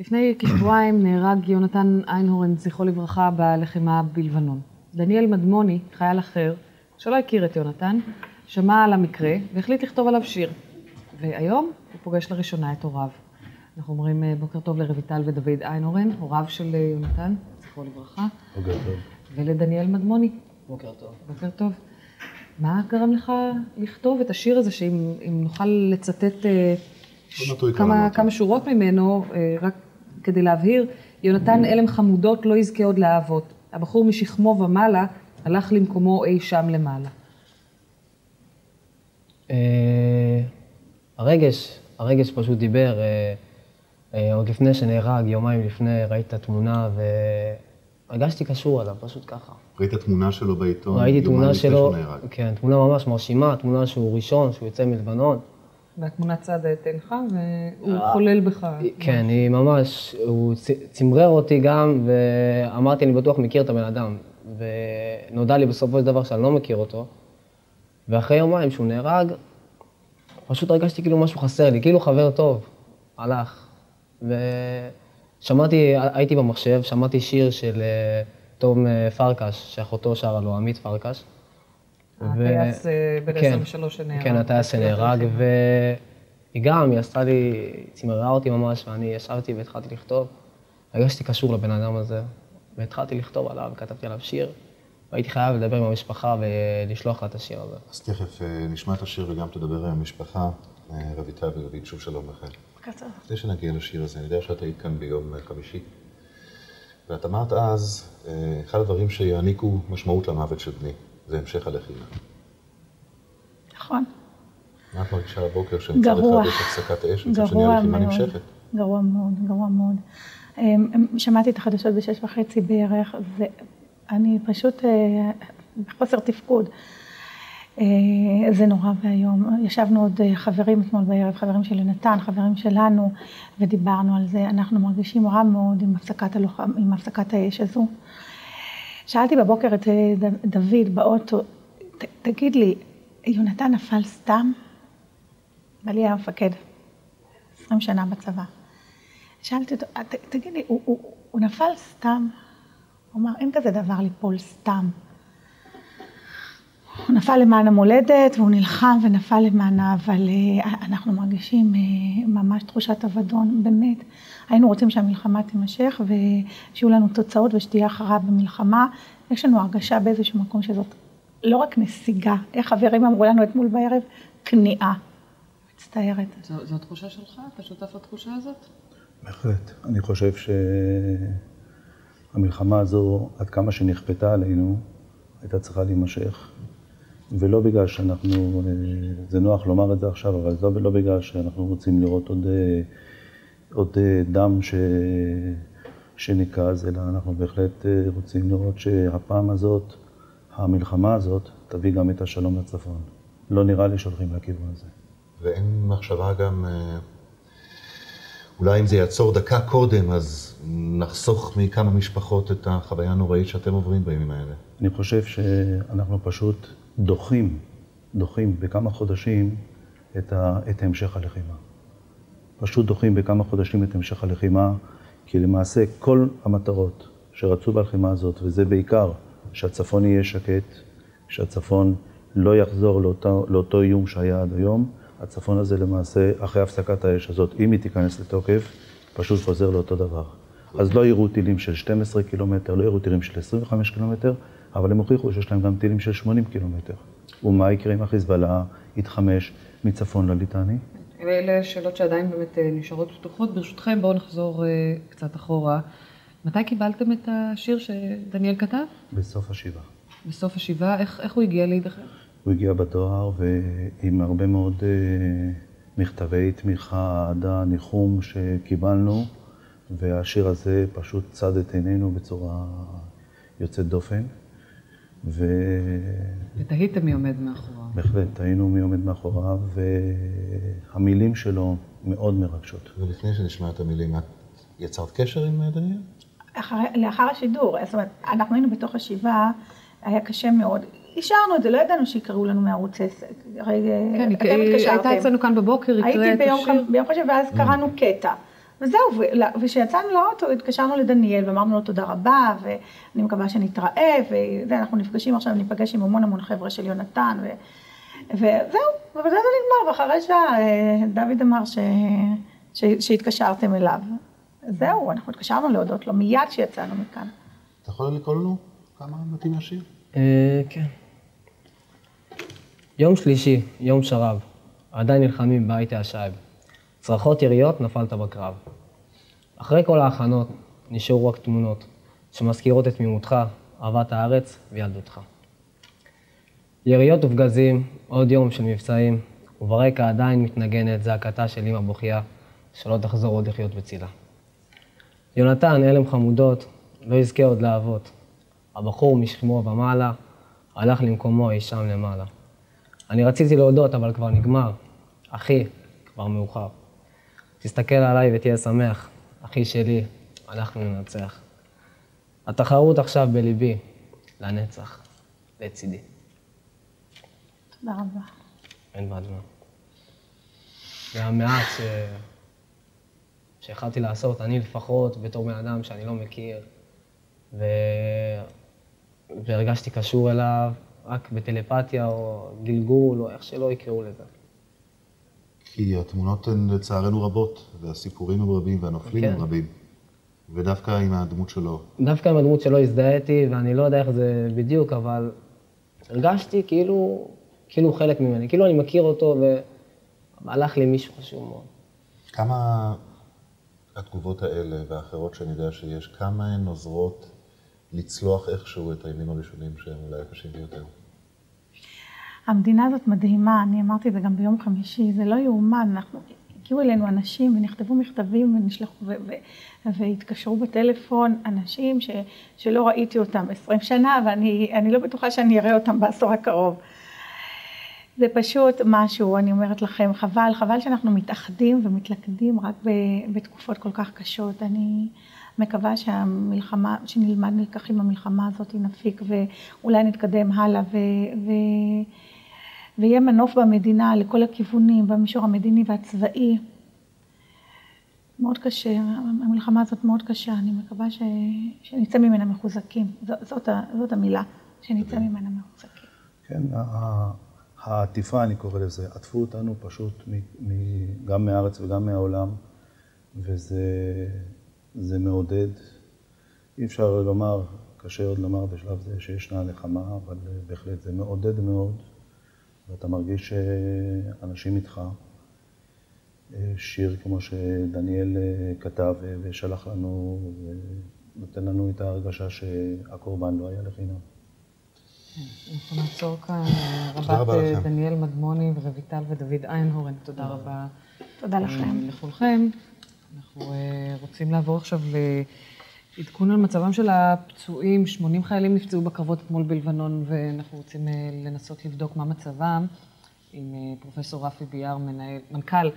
לפני כשבועיים נהרג יונתן איינהורן, זכרו לברכה, בלחימה בלבנון. דניאל מדמוני, חייל אחר, שלא הכיר את יונתן, שמע על המקרה והחליט לכתוב עליו שיר. והיום הוא פוגש לראשונה את הוריו. אנחנו אומרים בוקר טוב לרויטל ודוד איינהורן, הוריו של יונתן, זכרו לברכה. בוקר טוב. ולדניאל מדמוני. בוקר טוב. בוקר טוב. מה גרם לך לכתוב את השיר הזה, שאם נוכל לצטט כמה שורות ממנו, רק כדי להבהיר, יונתן אלם חמודות לא יזכה עוד לאהבות. הבחור משכמו ומעלה הלך למקומו אי שם למעלה. הרגש פשוט דיבר. עוד לפני שנהרג, יומיים לפני, ראיתי את התמונה והרגשתי קשור עליו, פשוט ככה. ראית תמונה שלו בעיתון? ראיתי תמונה שלו, כן, תמונה ממש מרשימה, תמונה שהוא ראשון, שהוא יוצא מלבנון. והתמונה צדה את עינך והוא חולל בך. כן, היא ממש, הוא צמרר אותי גם, ואמרתי, אני בטוח מכיר את הבן אדם. ונודע לי בסופו של דבר שאני לא מכיר אותו. ואחרי יומיים שהוא נהרג, פשוט הרגשתי כאילו משהו חסר לי, כאילו חבר טוב, הלך. ושמעתי, הייתי במחשב, שמעתי שיר של תום פרקש, שאחותו שרה לו, עמית פרקש. הטייס בן 23 שנהרג. כן, הטייס שנהרג, והיא גם, היא עשתה לי, צמררה אותי ממש, ואני ישבתי והתחלתי לכתוב. הרגשתי קשור לבן אדם הזה, והתחלתי לכתוב עליו, וכתבתי עליו שיר. והייתי חייב לדבר עם המשפחה ולשלוח לה את השיר הזה. אז תכף נשמע את השיר וגם תדבר עם המשפחה, רויטל ודוד, שוב שלום לכם. בקצר. לפני שנגיע לשיר הזה, אני יודע שאת היית כאן ביום חמישי, ואת אמרת אז, אחד הדברים שיעניקו משמעות למוות של בני, זה המשך הלחימה. נכון. מה את מרגישה הבוקר שמצד אחד יש הפסקת אש, ומצד שני הלחימה נמשכת? גרוע מאוד, גרוע מאוד. שמעתי את החדשות ב6:30 בערך, ואני פשוט בחוסר תפקוד. זה נורא והיום. ישבנו עוד חברים אתמול בערב, חברים של יונתן, חברים שלנו, ודיברנו על זה. אנחנו מרגישים רע מאוד עם הפסקת האש הזו. שאלתי בבוקר את דוד באוטו, תגיד לי, יונתן נפל סתם? בעלי היה מפקד, 20 שנה בצבא. שאלתי אותו, תגיד לי, הוא נפל סתם? הוא אמר, אין כזה דבר ליפול סתם. הוא נפל למען המולדת, והוא נלחם ונפל למענה, אבל אנחנו מרגישים ממש תחושת אבדון, באמת. היינו רוצים שהמלחמה תימשך, ושיהיו לנו תוצאות ושתהיה הכרעה במלחמה. יש לנו הרגשה באיזשהו מקום שזאת לא רק נסיגה, איך חברים אמרו לנו אתמול בערב, כניעה. מצטערת. זו התחושה שלך? אתה שותף לתחושה הזאת? בהחלט. אני חושב שהמלחמה הזו, עד כמה שנכפתה עלינו, הייתה צריכה להימשך. ולא בגלל שאנחנו, זה נוח לומר את זה עכשיו, אבל לא בגלל שאנחנו רוצים לראות עוד דם שניקז, אלא אנחנו בהחלט רוצים לראות שהפעם הזאת, המלחמה הזאת, תביא גם את השלום לצפון. לא נראה לי שהולכים לכיוון הזה. ואין מחשבה גם, אולי אם זה יעצור דקה קודם, אז נחסוך מכמה משפחות את החוויה הנוראית שאתם עוברים בימים האלה. אני חושב שאנחנו פשוט דוחים בכמה חודשים את המשך הלחימה. פשוט דוחים בכמה חודשים את המשך הלחימה, כי למעשה כל המטרות שרצו בלחימה הזאת, וזה בעיקר שהצפון יהיה שקט, שהצפון לא יחזור לאותו איום שהיה עד היום, הצפון הזה למעשה, אחרי הפסקת האש הזאת, אם היא תיכנס לתוקף, פשוט חוזר לאותו דבר. אז לא יראו טילים של 12 קילומטר, לא יראו טילים של 25 קילומטר, אבל הם הוכיחו שיש להם גם טילים של 80 קילומטר. ומה יקרה אם החיזבאללה יתחמש מצפון לליטני? אלה שאלות שעדיין באמת נשארות פתוחות. ברשותכם, בואו נחזור קצת אחורה. מתי קיבלתם את השיר שדניאל כתב? בסוף השבעה. בסוף השבעה? איך הוא הגיע לידיכם? הוא הגיע בדואר ועם הרבה מאוד מכתבי תמיכה, אהדה, ניחום שקיבלנו, והשיר הזה פשוט צד את עינינו בצורה יוצאת דופן. ותהיתם מי עומד מאחוריו. בהחלט, היינו מי עומד מאחוריו, והמילים שלו מאוד מרגשות. ולפני שנשמע את המילים, את יצרת קשר עם דניאל? לאחר השידור, זאת אומרת, אנחנו היינו בתוך השבעה, היה קשה מאוד. אישרנו את זה, לא ידענו שיקראו לנו מערוץ 10. כן, הייתה אצלנו כאן בבוקר, הקראת את השיר. הייתי ביום חושב, ואז קראנו קטע. וזהו, וכשיצאנו לאוטו, התקשרנו לדניאל ואמרנו לו תודה רבה, ואני מקווה שנתראה, ואנחנו נפגשים עכשיו, ניפגש עם המון חבר'ה של יונתן, וזהו, ובזה זה נגמר, ואחרי דוד אמר שהתקשרתם אליו. זהו, אנחנו התקשרנו להודות לו מיד כשיצאנו מכאן. אתה יכול לקרוא לנו כמה מתאים לשיר? כן. יום שלישי, יום שרב, עדיין נלחמים בבית השייב. צרחות יריות, נפלת בקרב. אחרי כל ההכנות נשארו רק תמונות שמזכירות את תמימותך, אהבת הארץ וילדותך. יריות ופגזים, עוד יום של מבצעים, וברקע עדיין מתנגנת זעקתה של אמא בוכייה, שלא תחזור עוד לחיות בצילה. יונתן, אלם חמודות, לא יזכה עוד לאהבות. הבחור משכמו ומעלה, הלך למקומו אי שם למעלה. אני רציתי להודות, אבל כבר נגמר. אחי, כבר מאוחר. תסתכל עליי ותהיה שמח. אחי שלי, אנחנו ננצח. התחרות עכשיו בליבי, לנצח, לצידי. תודה רבה. אין בעד מה. זה המעט שהחלטתי לעשות, אני לפחות, בתור בן אדם שאני לא מכיר, והרגשתי קשור אליו, רק בטלפתיה או גלגול או איך שלא יקראו לזה. כי התמונות הן לצערנו רבות, והסיפורים הם רבים והנופלים הם רבים. ודווקא עם הדמות שלו. דווקא עם הדמות שלו הזדהיתי, ואני לא יודע איך זה בדיוק, אבל הרגשתי כאילו חלק ממני, כאילו אני מכיר אותו והלך לי מישהו חשוב מאוד. כמה התגובות האלה והאחרות שאני יודע שיש, כמה הן עוזרות לצלוח איכשהו את הימים הראשונים שהם אולי הקשים ביותר? המדינה הזאת מדהימה, אני אמרתי את זה גם ביום חמישי, זה לא יאומן, הגיעו אלינו אנשים ונכתבו מכתבים ונשלחו והתקשרו בטלפון, אנשים שלא ראיתי אותם 20 שנה, ואני לא בטוחה שאני אראה אותם בעשור הקרוב. זה פשוט משהו, אני אומרת לכם, חבל שאנחנו מתאחדים ומתלכדים רק בתקופות כל כך קשות. אני מקווה שנלמד לקחים במלחמה הזאת, נפיק ואולי נתקדם הלאה ויהיה מנוף במדינה לכל הכיוונים, במישור המדיני והצבאי. מאוד קשה, המלחמה הזאת מאוד קשה, אני מקווה שנצא ממנה מחוזקים. זאת המילה, שנצא ממנה מחוזקים. כן, העטיפה, אני קורא לזה, עטפו אותנו פשוט גם מהארץ וגם מהעולם, וזה מעודד. אי אפשר לומר, קשה עוד לומר בשלב זה שישנה נחמה, אבל בהחלט זה מעודד מאוד, ואתה מרגיש שאנשים איתך. שיר כמו שדניאל כתב ושלח לנו, ונותן לנו את ההרגשה שהקורבן לא היה לחינם. אנחנו נעצור כאן. רבת דניאל מדמוני ורויטל ודוד איינהורן, תודה רבה. תודה לכם. לכולכם. אנחנו רוצים לעבור עכשיו לעדכון על מצבם של הפצועים. 80 חיילים נפצעו בקרבות אתמול בלבנון, ואנחנו רוצים לנסות לבדוק מה מצבם עם פרופסור רפי ביאר, מנכ"ל